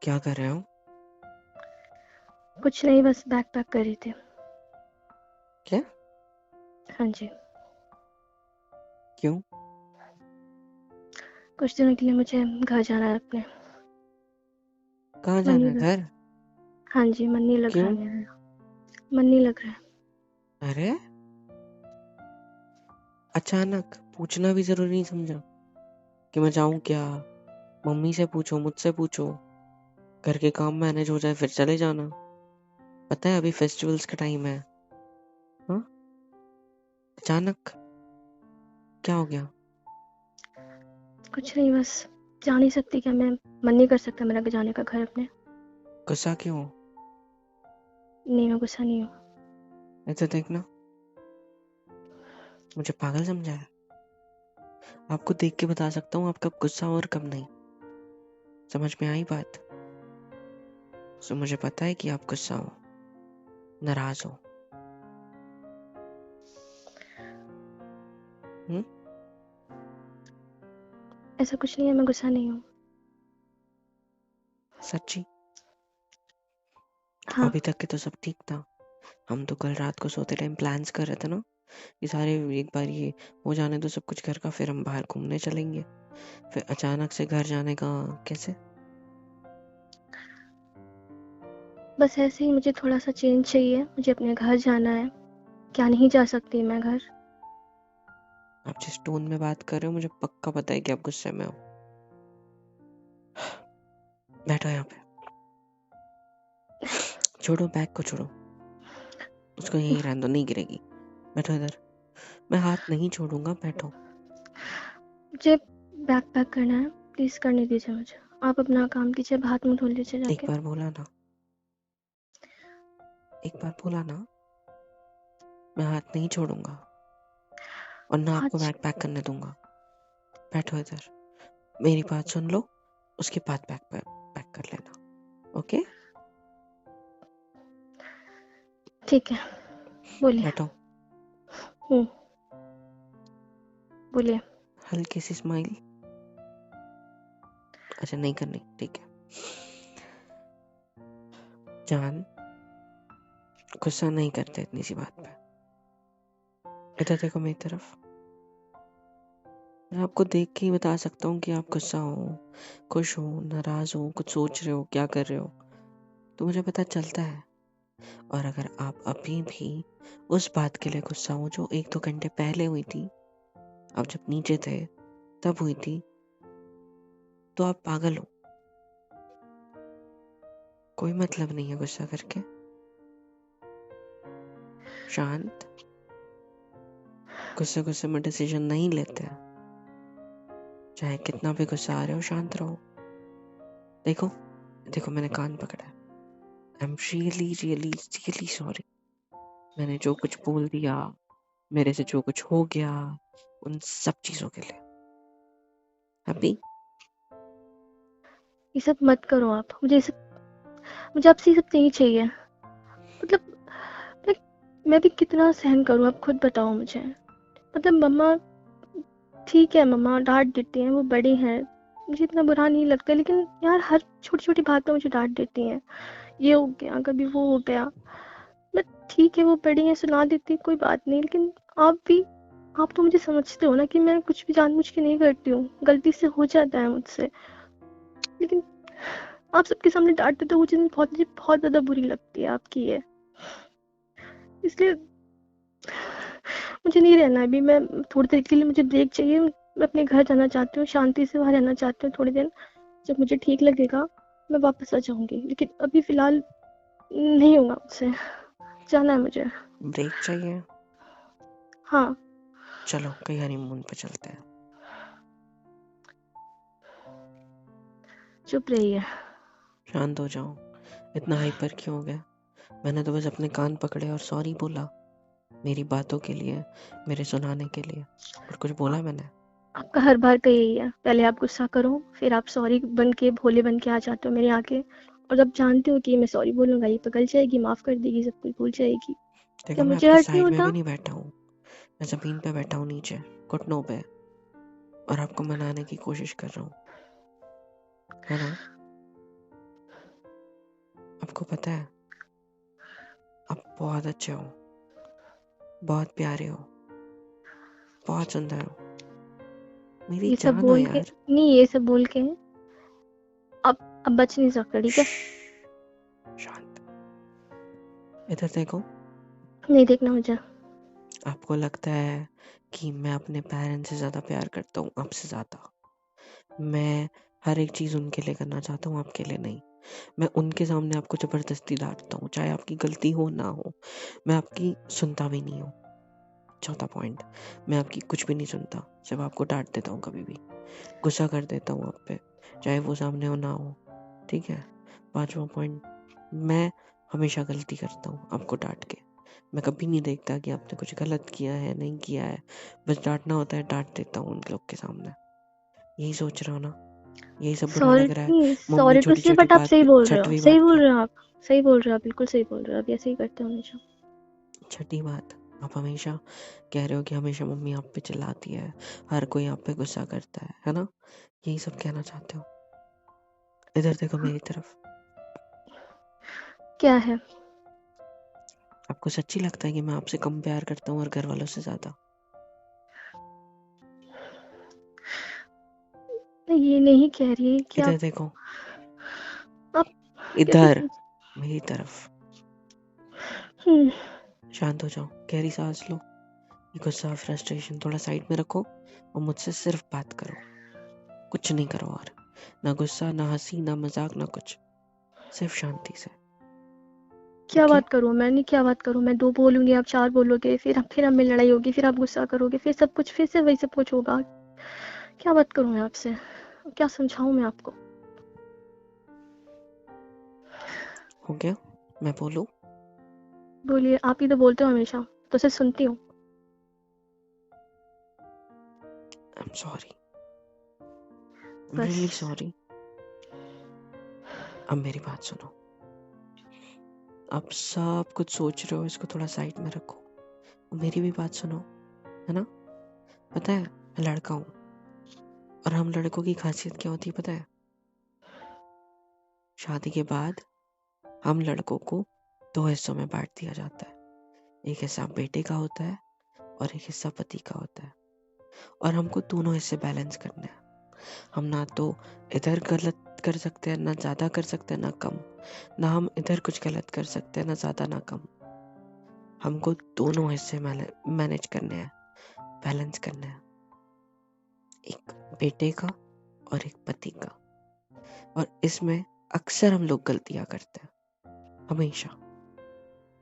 क्या कर रहे हो? कुछ नहीं, बस बैग पैक कर रही थी। क्या? हाँ जी। क्यों? कुछ दिनों के लिए मुझे घर जाना है अपने। कहाँ मन जाना नहीं है? लग घर? हाँ जी, मन नहीं लग रहा है क्यों? मेरा। मन नहीं लग रहा है। अरे, अचानक पूछना भी जरूरी नहीं समझा कि मैं जाऊं क्या? मम्मी से पूछो, मुझसे पूछो। घर के काम मैनेज हो जाए फिर चले जाना। पता है अभी फेस्टिवल्स का टाइम है। हाँ, अचानक क्या हो गया? कुछ नहीं, बस जा नहीं सकती क्या मैं? मन नहीं कर सकता मेरा जाने का घर अपने। गुस्सा क्यों? नहीं, मैं गुस्सा नहीं हूँ। ऐसे देखना, मुझे पागल समझा है? आपको देख के बता सकता हूँ आप कब गुस्सा हो और कब नहीं। समझ में आई बात? सो मुझे पता है कि आप गुस्सा हो, नाराज हो। हम्म? ऐसा कुछ नहीं है, मैं गुस्सा नहीं हूँ। सच्ची? हाँ। अभी तक के तो सब ठीक था। हम तो कल रात को सोते टाइम प्लान्स कर रहे थे ना कि सारे एक बार ये हो जाने दो सब कुछ घर का, फिर हम बाहर घूमने चलेंगे। फिर अचानक से घर जाने का कैसे? बस ऐसे ही मुझे थोड़ा सा चेंज चाहिए, मुझे अपने घर जाना है। क्या नहीं जा सकती मैं घर? आप जिस टोन में बात कर रहे हो मुझे पक्का पता है कि आप गुस्से में हो। बैठो यहाँ पे। छोड़ो बैग को, छोड़ो उसको, यहीं रहने दो, नहीं गिरेगी। बैठो इधर, मैं हाथ नहीं छोड़ूंगा, बैठो। मुझे बैग पैक करना है, प्लीज करने दीजिए मुझे। आप अपना काम कीजिए, अब हाथ मुंह धो लीजिए एक जाके। बार बोला ना, एक बार बोला ना, मैं हाथ नहीं छोड़ूंगा और ना आपको हाथ बैग पैक करने दूंगा। बैठो इधर, मेरी बात सुन लो, उसके बाद बैग पैक कर लेना। ओके? ठीक है, बोलिए। बैठो। हम्म, बोलिए। हल्की सी स्माइल। अच्छा नहीं करनी, ठीक है। जान, गुस्सा नहीं करते इतनी सी बात पे। इधर देखो मेरी तरफ। मैं आपको देख के ही बता सकता हूँ कि आप गुस्सा हो, खुश हो, नाराज हो, कुछ सोच रहे हो, क्या कर रहे हो, तो मुझे पता चलता है। और अगर आप अभी भी उस बात के लिए गुस्सा हो जो 1-2 घंटे पहले हुई थी, आप जब नीचे थे तब हुई थी, तो आप पागल हो। कोई मतलब नहीं है गुस्सा करके। शांत, गुस्से गुस्से में डिसीजन नहीं लेते हैं। चाहे कितना भी गुस्सा आ रहे हो, शांत रहो। देखो, देखो मैंने कान पकड़ा है। आई am really really really sorry. मैंने जो कुछ बोल दिया, मेरे से जो कुछ हो गया, उन सब चीजों के लिए। हैप्पी? ये सब मत करो आप, मुझे आपसे ये सब नहीं चाहिए। मतलब मैं मैं भी कितना सहन करूँ, आप खुद बताओ मुझे। मतलब मम्मा, ठीक है मम्मा डांट देती हैं, वो बड़ी हैं, मुझे इतना बुरा नहीं लगता, लेकिन यार हर छोटी छोटी बात पे मुझे डांट देती हैं। ये हो गया, कभी वो हो गया। मैं ठीक है, वो बड़ी हैं, सुना देती, कोई बात नहीं, लेकिन आप भी, आप तो मुझे समझते हो ना कि मैं कुछ भी जानबूझ के नहीं करती हूँ, गलती से हो जाता है मुझसे। लेकिन आप सबके सामने डांट देते हो, वो चीज़ मुझे बहुत ज़्यादा बुरी लगती है आपकी ये। इसलिए मुझे नहीं रहना है अभी। मैं थोड़ी देर के लिए, मुझे ब्रेक चाहिए, मैं अपने घर जाना चाहती हूँ, शांति से वहाँ रहना चाहती हूँ थोड़ी देर। जब मुझे ठीक लगेगा मैं वापस आ जाऊंगी, लेकिन अभी फिलहाल नहीं होगा मुझसे, जाना है मुझे। ब्रेक चाहिए? हाँ। चलो कहीं हनीमून पे चलते हैं। चुप रहिए। शांत हो जाओ। इतना हाइपर क्यों हो गया? मैंने तो बस अपने कान पकड़े और सॉरी बोला, मेरी बातों के लिए, मेरे सुनाने के लिए। और कुछ बोला मैंने? आपका हर बार का यही है, पहले आप गुस्सा करो, फिर आप सॉरी बन के भोले बन के आ जाते हो मेरे आके। और जब जानते हो कि मैं सॉरी बोलूंगा ये पिघल जाएगी, माफ कर देगी, सब कुछ भूल जाएगी, देखो क्या मैं मुझे आपके हर्ट नहीं साइड में होता? भी नहीं बैठा हूँ। मैं जमीन पे बैठा हूँ, नीचे घुटनों पे, और आपको मनाने की कोशिश कर रहा हूँ, है ना? आपको पता है आप बहुत अच्छे हो, बहुत प्यारे हो, बहुत सुंदर हो, मेरी ये सब जान हो बोल के यार। नहीं, ये सब बोल के अब बच नहीं सकता, ठीक है? शांत, इधर देखो। नहीं देखना मुझे। आपको लगता है कि मैं अपने पेरेंट्स से ज्यादा प्यार करता हूँ आपसे ज्यादा। मैं हर एक चीज उनके लिए करना चाहता हूँ, आपके लिए नहीं। मैं उनके सामने आपको जबरदस्ती डांटता हूँ, चाहे आपकी गलती हो ना हो। मैं आपकी सुनता भी नहीं हूँ। चौथा पॉइंट, मैं आपकी कुछ भी नहीं सुनता, सिर्फ आपको डांट देता हूँ, कभी भी गुस्सा कर देता हूँ आप पे, चाहे वो सामने हो ना हो। ठीक है। पांचवा पॉइंट, मैं हमेशा गलती करता हूँ आपको डांट के। मैं कभी नहीं देखता कि आपने कुछ गलत किया है नहीं किया है, बस डांटना होता है डांट देता हूँ उन लोग के सामने। यही सोच रहा हो ना? यही सब बुरा सॉरी लग रहा है? नहीं, मम्मी सॉरी तो छोटी इसलिए, छोटी बट आप बात सही पे, बोल रहे हो, छठवीं सही बात बोल की, रहे हो आप, सही बोल रहे हो आप, बिल्कुल सही बोल रहे हो आप, ऐसे ही करते हो हमेशा। छठी बात, आप हमेशा कह रहे हो कि हमेशा मम्मी आप पे चिल्लाती है, हर कोई आप पे गुस्सा करता है ना? यही सब कहना चाहते हो? इधर देखो मेरी तरफ। क्या है? आपको सच्ची लगता है कि मैं आपसे कम प्यार करता हूँ और घर वालों से ज्यादा? मैं ये नहीं कह रही कि इधर देखो, आप कैसे इधर सोच। मेरी तरफ। हम्म, शांत हो जाओ, गहरी सांस लो। ये गुस्सा फ्रस्ट्रेशन थोड़ा साइड में रखो और मुझसे सिर्फ बात करो। कुछ नहीं करो और, ना गुस्सा, ना हंसी, ना मजाक, ना कुछ, सिर्फ शांति से। क्या ओके? बात करूं मैं? नहीं, क्या बात करूं मैं? 2 बोलूंगी, आप 4 बोलोगे, फिर हम में लड़ाई होगी, फिर आप गुस्सा करोगे, फिर सब कुछ फिर से वही सब कुछ होगा। क्या बात करूं मैं आपसे? क्या समझाऊं मैं आपको? हो गया? मैं बोलूं? बोलिए, आप ही तो बोलते हो हमेशा, तो सिर्फ सुनती हूँ। आई एम सॉरी, बस। Really sorry. अब मेरी बात सुनो। आप सब कुछ सोच रहे हो, इसको थोड़ा साइड में रखो और मेरी भी बात सुनो, है ना? पता है मैं लड़का हूँ, और हम लड़कों की खासियत क्या होती है पता है? शादी के बाद हम लड़कों को 2 हिस्सों में बांट दिया जाता है। एक हिस्सा बेटे का होता है और एक हिस्सा पति का होता है, और हमको दोनों हिस्से बैलेंस करने हैं। हम ना तो इधर गलत कर सकते हैं, ना ज्यादा कर सकते हैं, ना कम। ना हम इधर कुछ गलत कर सकते हैं, ना ज्यादा ना कम। हमको दोनों हिस्से मैनेज करने हैं, बैलेंस करने हैं, एक बेटे का और एक पति का। और इसमें अक्सर हम लोग गलतियां करते हैं, हमेशा।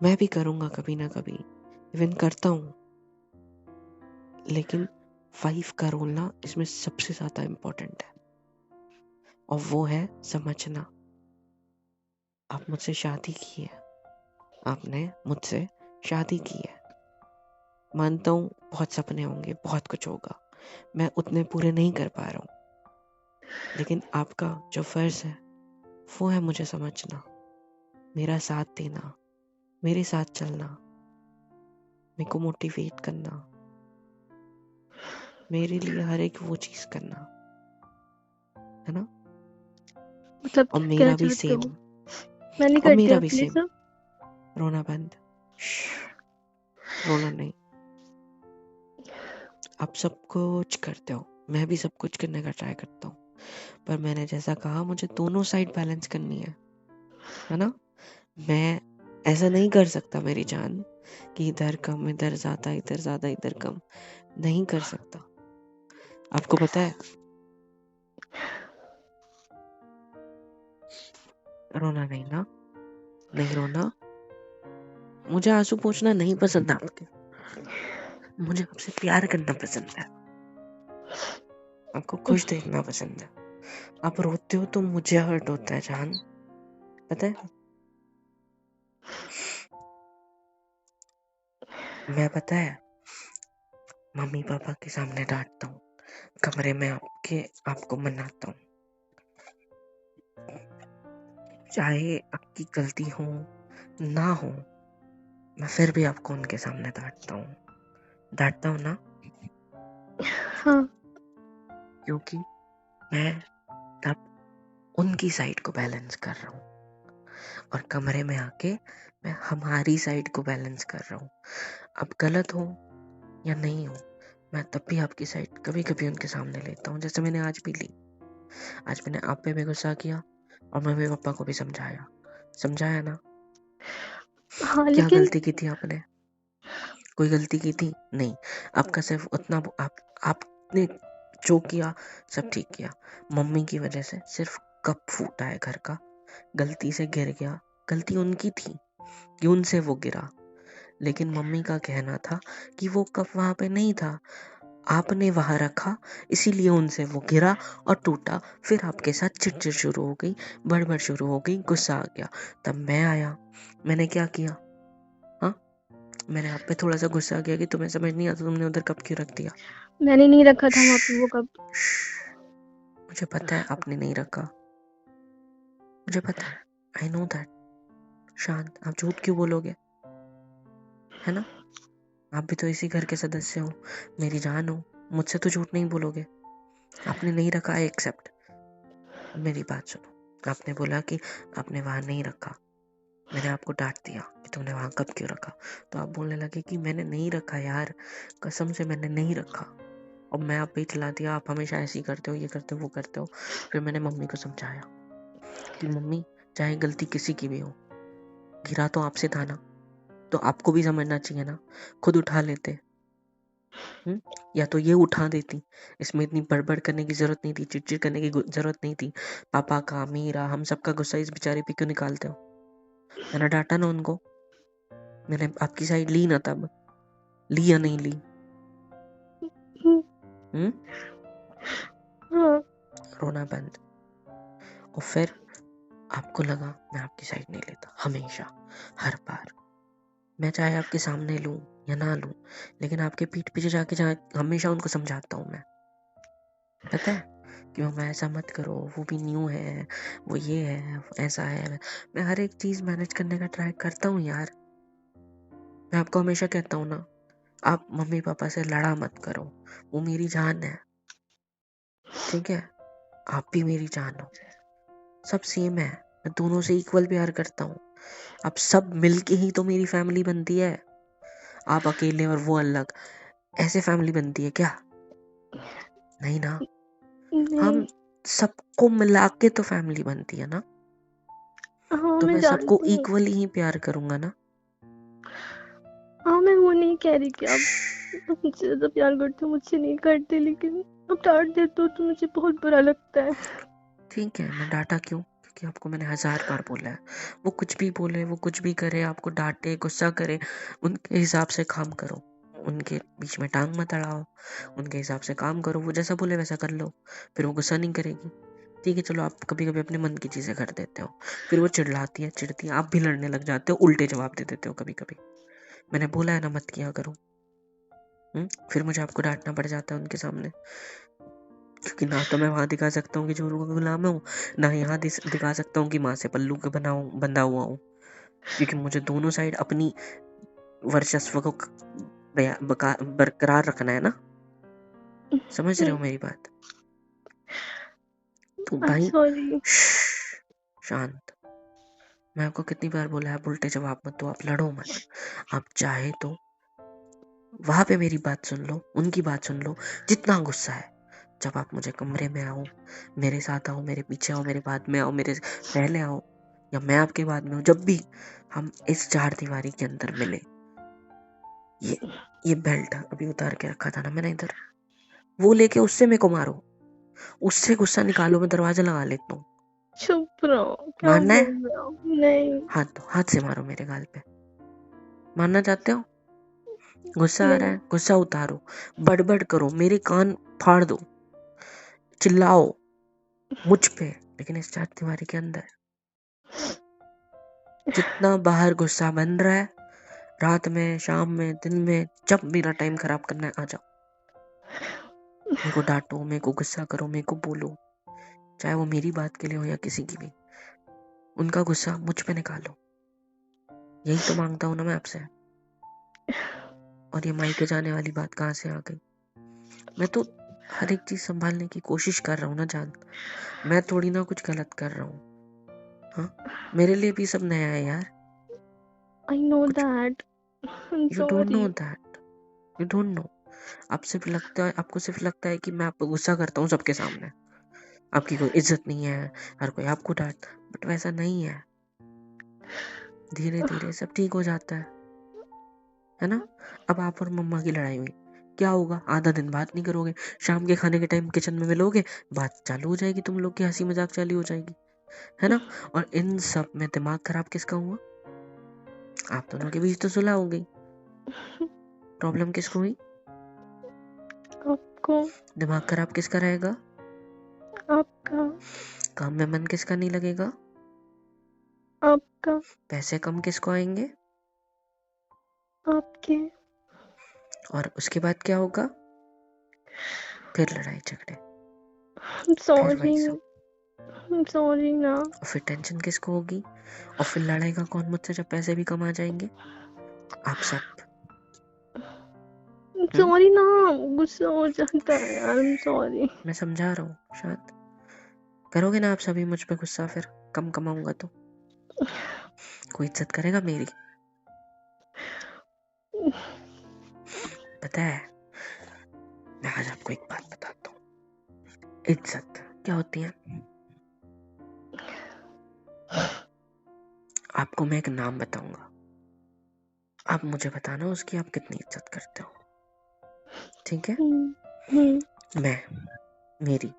मैं भी करूंगा कभी ना कभी, इवन करता हूँ, लेकिन 5 का रोल ना इसमें सबसे ज्यादा इम्पोर्टेंट है, और वो है समझना। आप मुझसे शादी की है, आपने मुझसे शादी की है। मानता हूँ बहुत सपने होंगे, बहुत कुछ होगा, मैं उतने पूरे नहीं कर पा रहा हूँ, लेकिन आपका जो फर्ज है वो है मुझे समझना, मेरा साथ देना, मेरे साथ चलना, मेरे को मोटिवेट करना, मेरे लिए हर एक वो चीज करना, है ना? मतलब और क्या कहना मेरा भी चाहते सेम। हो? मैं नहीं और करती मेरा अब भी प्लीज सेम। अब। रोना बंद। रोना नहीं। आप सब कुछ करते हो, मैं भी सब कुछ करने का ट्राई करता हूँ, पर मैंने जैसा कहा मुझे दोनों साइड बैलेंस करनी है ना? मैं ऐसा नहीं कर सकता मेरी जान कि इधर कम इधर ज्यादा, इधर ज्यादा इधर कम। नहीं कर सकता। आपको पता है? रोना नहीं ना, नहीं रोना। मुझे आंसू पोंछना नहीं पसंद आपके, मुझे आपसे प्यार करना पसंद है, आपको खुश देखना पसंद है। आप रोते हो तो मुझे हर्ट होता है जान, पता है? मैं पता है मम्मी पापा के सामने डांटता हूँ, कमरे में आपको मनाता हूँ, चाहे आपकी गलती हो ना हो, मैं फिर भी आपको उनके सामने डांटता हूँ ना, हाँ। क्योंकि मैं तब उनकी साइड को बैलेंस कर रहा हूँ। और कमरे में आके मैं हमारी साइड को बैलेंस कर रहा हूँ। अब गलत हो या नहीं हो, मैं तब भी आपकी साइड कभी कभी उनके सामने लेता हूँ, जैसे मैंने आज भी ली। आज मैंने आप पे भी गुस्सा किया और मम्मी पापा को भी समझाया ना। हाँ क्या लेकिन गलती की थी आपने? कोई गलती की थी? नहीं। आपका सिर्फ उतना आपने जो किया सब ठीक किया। मम्मी की वजह से सिर्फ कप फूटा है घर का, गलती से गिर गया, गलती उनकी थी कि उनसे वो गिरा। लेकिन मम्मी का कहना था कि वो कप वहां पे नहीं था, आपने वहां रखा, इसीलिए उनसे वो गिरा और टूटा। फिर आपके साथ चिड़चिड़ शुरू हो गई, बड़बड़ शुरू हो गई, गुस्सा आ गया। तब मैं आया, मैंने क्या किया? हाँ, मैंने आप पे थोड़ा सा गुस्सा किया कि तुम्हें समझ नहीं आता, तुमने उधर कप क्यों रख दिया। मैंने नहीं रखा था वहाँ पे वो कप। मुझे पता है आपने नहीं रखा, मुझे पता है, आई नो दैट। शांत, आप झूठ क्यों बोलोगे? है ना, आप भी तो इसी घर के सदस्य हो, मेरी जान हो, मुझसे तो झूठ नहीं बोलोगे। आपने नहीं रखा, आई एक्सेप्ट। मेरी बात सुनो, आपने बोला कि आपने वहां नहीं रखा, मैंने आपको डांट दिया कि तुमने वहां कब क्यों रखा, तो आप बोलने लगे कि मैंने नहीं रखा यार, कसम से मैंने नहीं रखा। और मैं आप पे चला दिया, आप हमेशा ऐसे ही करते हो, ये करते हो, वो करते हो। फिर मैंने मम्मी को समझाया कि मम्मी, चाहे गलती किसी की भी हो, गिरा तो आपसे था ना, तो आपको भी समझना चाहिए ना, खुद उठा लेते। या तो ये उठा देती, इसमें इतनी बड़बड़ करने की जरूरत नहीं थी, चिड़चिड़ करने की जरूरत नहीं थी। पापा का, मेरा, हम सबका गुस्सा इस बेचारे पे क्यों निकालते हो? मैंने डांटा ना उनको, मैंने आपकी साइड ली ना, तब ली या नहीं ली? हाँ। रोना बंद। और फिर आपको लगा मैं आपकी साइड नहीं लेता, हमेशा, हर बार। मैं चाहे आपके सामने लूं या ना लूं, लेकिन आपके पीठ पीछे जाके हमेशा उनको समझाता हूँ मैं। पता है क्यों? मैं ऐसा मत करो, वो भी न्यू है, वो ये है, ऐसा है। मैं हर एक चीज मैनेज करने का ट्राई करता हूँ यार। मैं आपको हमेशा कहता हूँ ना, आप मम्मी पापा से लड़ा मत करो, वो मेरी जान है, ठीक है? आप भी मेरी जान हो, सब सेम है, मैं दोनों से इक्वल प्यार करता हूँ। आप सब मिलके ही तो मेरी फैमिली बनती है। आप अकेले और वो अलग, ऐसे फैमिली बनती है क्या? नहीं ना, हम नहीं। सबको मिला के तो फैमिली बनती है ना। हाँ तो मैं मैं सबको जानती हूँ। इक्वली ही प्यार करूंगा ना। हाँ मैं वो नहीं कह रही कि आप मुझसे ज्यादा प्यार करते हो, मुझसे नहीं करते, लेकिन आप डांट देते हो तो मुझे बहुत बुरा लगता है। ठीक है, मैं डांटा क्यों? क्योंकि आपको मैंने 1000 बार बोला है, वो कुछ भी बोले, वो कुछ भी करे, आपको डांटे, गुस्सा करे, उनके हिसाब से काम करो, उनके बीच में टांग मत अड़ाओ, उनके हिसाब से काम करो, वो जैसा बोले वैसा कर लो, फिर वो गुस्सा नहीं करेगी। ठीक है, चलो, आप कभी कभी अपने मन की चीजें कर देते हो, फिर वो चिढ़लाती है, चिढ़ती है, आप भी लड़ने लग जाते हो, उल्टे जवाब दे देते हो कभी कभी। मैंने बोला है ना मत किया करो। फिर मुझे आपको डांटना पड़ जाता है उनके सामने, क्योंकि ना तो मैं वहां दिखा सकता हूँ कि जोरू का गुलाम हूँ, ना यहाँ दिखा सकता हूँ कि माँ से पल्लू के बंधा हुआ हूँ। क्योंकि मुझे दोनों साइड अपनी वर्चस्व को बरकरार रखना है ना। समझ रहे हो मेरी बात? तो भाई सॉरी। शांत। मैं आपको कितनी बार बोला है, आप उल्टे जवाब मत दो, आप लड़ो मत। आप चाहे तो वहां पे मेरी बात सुन लो, उनकी बात सुन लो, जितना गुस्सा है। जब आप मुझे कमरे में आओ, मेरे साथ आओ, मेरे पीछे आओ, मेरे बाद में आओ, मेरे पहले आओ, या मैं आपके बाद में हूँ, जब भी हम इस 4 दीवारी के अंदर मिले, ये बेल्ट अभी उतार के रखा था ना मैंने इधर, वो लेके उससे मेरे को मारो, उससे गुस्सा निकालो, मैं दरवाजा लगा लेता हूँ। चुप रहो, क्या मानना है? बोल रहे हो? नहीं। हाथ से मारो मेरे गाल पे। मानना चाहते हो? गुस्सा आ रहा नहीं। है, गुस्सा उतारो, बड़बड़ करो, मेरे कान फाड़ दो, चिल्लाओ मुझ पे, लेकिन इस 4 दीवारी के अंदर। जितना बाहर गुस्सा बन रहा है, रात में, शाम में, दिन में, जब मेरा टाइम खराब करना है आ जाओ। मेरे को डांटो, मेरे को गुस्सा करो, मेरे को बोलो, चाहे वो मेरी बात के लिए हो या किसी की भी। उनका गुस्सा मुझ पे निकालो, यही तो मांगता हूँ ना मैं आपसे। और ये मायके जाने वाली बात कहाँ से आ गई? मैं तो हर एक चीज संभालने की कोशिश कर रहा हूँ ना जान, मैं थोड़ी ना कुछ गलत कर रहा हूँ। हाँ, मेरे लिए भी सब नया है यार। I know कुछ that. I'm you don't know sorry. That, you don't know. आपको सिर्फ लगता है कि मैं आप पे गुस्सा करता हूँ सबके सामने, आपकी कोई इज्जत नहीं है, हर कोई आपको डांट, बट वैसा नहीं है। धीरे धीरे सब ठीक हो जाता है ना। अब आप और मम्मा की लड़ाई हुई, क्या होगा? आधा दिन बात नहीं करोगे, शाम के खाने के टाइम किचन में मिलोगे, बात चालू हो जाएगी, तुम लोग की हंसी मजाक चालू हो जाएगी, है ना। और इन सब में दिमाग खराब किसका हुआ? आप दोनों के बीच तो सुलह हो गई, प्रॉब्लम किसको हुई? आपको, दिमाग खराब किसका रहेगा? आपका, काम में मन किसका नहीं लगेगा? आपका, पैसे कम किसको आएंगे? आपके। और उसके बाद क्या होगा? फिर लड़ाई झगड़े, I'm फिर वही sorry. सब। I'm sorry ना. और फिर टेंशन किसको होगी? और फिर लड़ाएगा कौन मुझसे जब पैसे भी कम आ जाएंगे? आप सब। I'm sorry ना. गुस्सा हो जाता है यार. I'm sorry. मैं समझा रहा हूँ, शांत करोगे ना आप सभी मुझ पे गुस्सा? फिर कम कमाऊंगा तो कोई इज्जत करेगा मेरी? पता है, मैं आज आपको एक बात बताता हूँ, इज्जत क्या होती है। आपको मैं एक नाम बताऊंगा, आप मुझे बताना उसकी आप कितनी इज्जत करते हो, ठीक है? मैं, मेरी,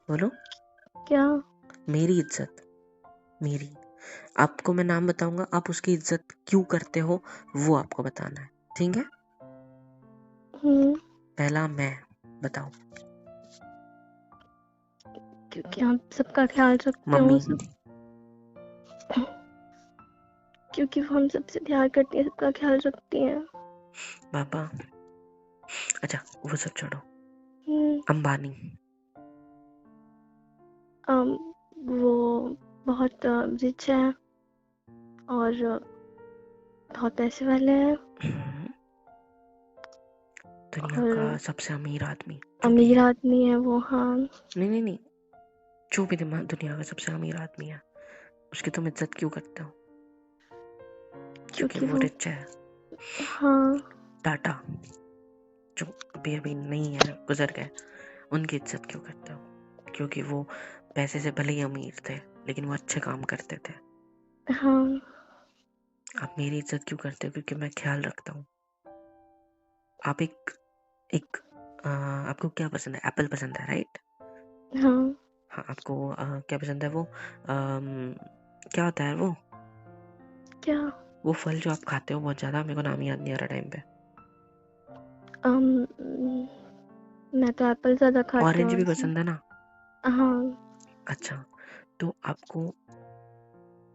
बोलो। क्या? मेरी इज्जत, मेरी। आपको मैं नाम बताऊंगा, आप उसकी इज्जत क्यों करते हो वो आपको बताना है, ठीक है? पहला मैं, बताओ। क्योंकि आप सबका ख्याल रखते हो मम्मी। क्योंकि वो हम सबसे प्यार करती है, सबका ख्याल रखती है। पापा। अच्छा वो सब छोड़ो, अंबानी। वो बहुत रिच है और बहुत पैसे वाले हैं दुनिया और का सबसे अमीर आदमी जो भी अमीर है। आदमी है वो। हाँ, नहीं, जो भी दुनिया का सबसे अमीर आदमी है, उसकी तुम इज्जत क्यों करते हो? क्योंकि वो रिच है। हाँ, टाटा जो अभी अभी नहीं है, गुजर गए, उनकी इज्जत क्यों करते हो? क्योंकि वो पैसे से भले ही अमीर थे लेकिन वो अच्छे काम करते थे। हाँ, आप मेरी इज्जत क्यों करते हो? क्योंकि मैं ख्याल रखता हूँ। आप एक आपको क्या पसंद है? एप्पल पसंद है, राइट? हाँ, हाँ, आपको क्या पसंद है? वो क्या होता है वो क्या? वो फल जो आप खाते हो बहुत ज्यादा, मेरे को नाम याद नहीं आ रहा टाइम पे। मैं तो एप्पल ज्यादा खाती ऑरेंज हूँ भी वैसे। पसंद है ना? हाँ, अच्छा, तो आपको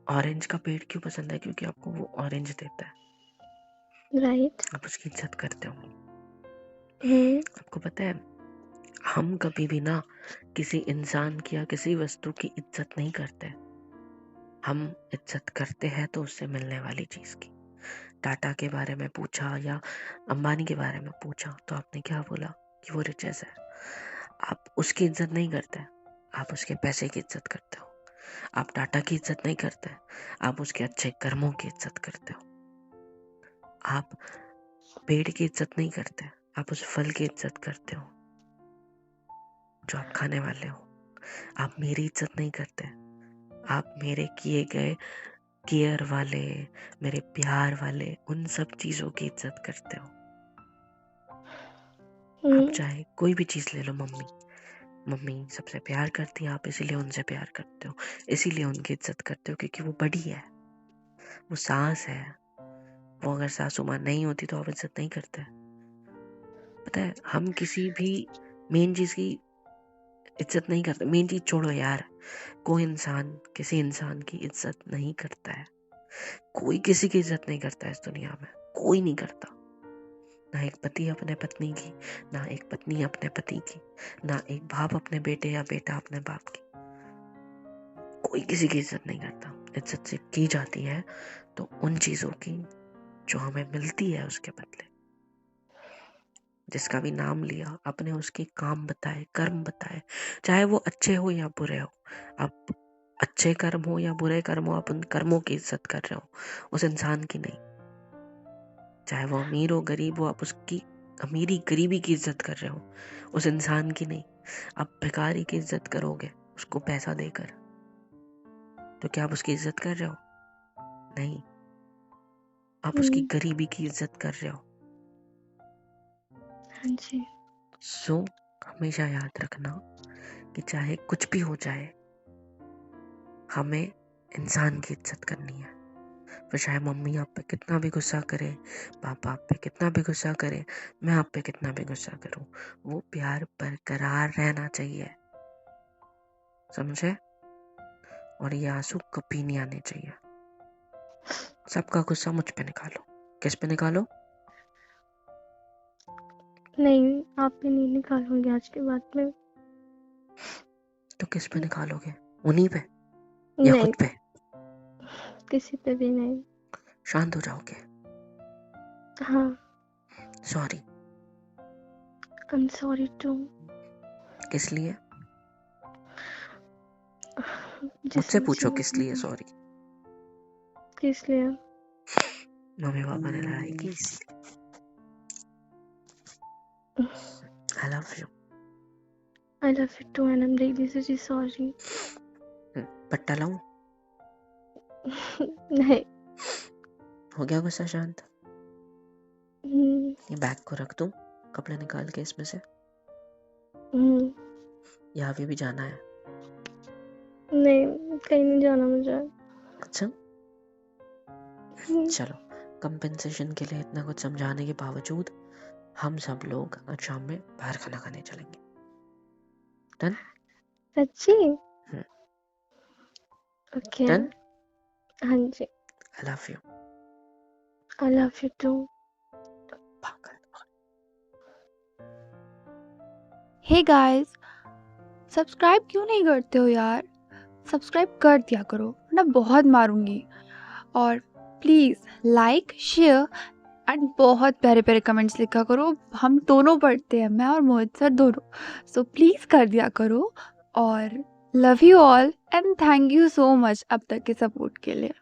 ऑरेंज का पेड़ क्यों पसंद है? क्योंकि आपको वो ऑरेंज देता है, राइट। आप उसकी इज्जत करते हो। हम्म, आपको पता है, हम कभी भी ना किसी इंसान की या किसी वस्तु की इज्जत नहीं करते, हम इज्जत करते हैं तो उससे मिलने वाली चीज की। टाटा के बारे में पूछा या अंबानी के बारे में पूछा तो आपने क्या बोला? कि वो रिचेस है। आप उसकी इज्जत नहीं करते, आप उसके पैसे की इज्जत करते हो। आप टाटा की इज्जत नहीं करते, आप उसके अच्छे कर्मों की इज्जत करते हो। आप पेड़ की इज्जत नहीं करते, आप उस फल की इज्जत करते हो जो आप खाने वाले हो। आप मेरी इज्जत नहीं करते, आप मेरे किए गए केयर वाले, मेरे प्यार वाले उन सब चीजों की इज्जत करते हो। आप चाहे कोई भी चीज ले लो, मम्मी सबसे प्यार करती है, आप इसीलिए उनसे प्यार करते हो, इसीलिए उनकी इज्जत करते हो, क्योंकि वो बड़ी है, वो सास है। वो अगर सासू माँ नहीं होती तो आप इज्जत नहीं करते। पता है, हम किसी भी मेन चीज की इज्जत नहीं करते। मेन चीज छोड़ो यार, कोई इंसान किसी इंसान की इज्जत नहीं करता है, कोई किसी की इज्जत नहीं करता है इस दुनिया में, कोई नहीं करता। ना एक पति अपने पत्नी की, ना एक पत्नी अपने पति की, ना एक बाप अपने बेटे या बेटा अपने बाप की। कोई किसी की इज्जत नहीं करता। इज्जत सिर्फ की जाती है तो उन चीजों की जो हमें मिलती है उसके बदले। जिसका भी नाम लिया आपने उसके काम बताए, कर्म बताए, चाहे वो अच्छे हो या बुरे हो। आप अच्छे कर्म हो या बुरे कर्म हो, आप उन कर्मों की इज्जत कर रहे हो, उस इंसान की नहीं। चाहे वो अमीर हो गरीब हो, आप उसकी अमीरी गरीबी की इज्जत कर रहे हो, उस इंसान की नहीं। आप भिखारी की इज्जत करोगे उसको पैसा देकर, तो क्या आप उसकी इज्जत कर रहे हो? नहीं, आप उसकी गरीबी की इज्जत कर रहे हो। हाँ जी। सो हमेशा याद रखना कि चाहे कुछ भी हो जाए, हमें इंसान की इज्जत करनी है। फिर चाहे मम्मी आप पे कितना भी गुस्सा करे, पापा आप पे कितना भी गुस्सा करे, मैं आप पे कितना भी गुस्सा करूं, वो प्यार बरकरार रहना चाहिए, समझे? और ये आंसू कभी नहीं आने चाहिए। सबका गुस्सा मुझ पे निकालो। किस पे निकालो? नहीं, आप पे नहीं निकालूंगी आज के बाद में। तो किस पे निकालोगे? उन्हीं पे या नहीं, खुद पे? किसी पे भी नहीं। शांत हो जाओगे? हाँ। Sorry. I am sorry too. किस लिए? जिस मुझसे पूछो इंसान किस लिए सॉरी। किस लिए? मम्मी पापा ने लड़ाई की इसलिए। I love you. I love you too and I am really sorry. पट्टा लाऊं? नहीं। हो गया गुस्सा शांत? हम्म, ये बैग को रख दूं, कपड़े निकाल के इसमें से, या अभी भी जाना है? नहीं, कहीं नहीं जाना मुझे। अच्छा चलो, कंपेंसेशन के लिए इतना कुछ समझाने के बावजूद हम सब लोग आज शाम में बाहर खाना खाने चलेंगे। डन? सच्ची? Hmm, okay. डन? हाँ जी। I love you. I love you too. पागल। हे गाइस, सब्सक्राइब क्यों नहीं करते हो यार? सब्सक्राइब कर दिया करो वरना बहुत मारूंगी। और प्लीज़ लाइक शेयर एंड बहुत प्यारे प्यारे कमेंट्स लिखा करो। हम दोनों पढ़ते हैं, मैं और मोहित सर दोनों। सो प्लीज़ कर दिया करो। और love you all and thank you so much अब तक के सपोर्ट के लिए।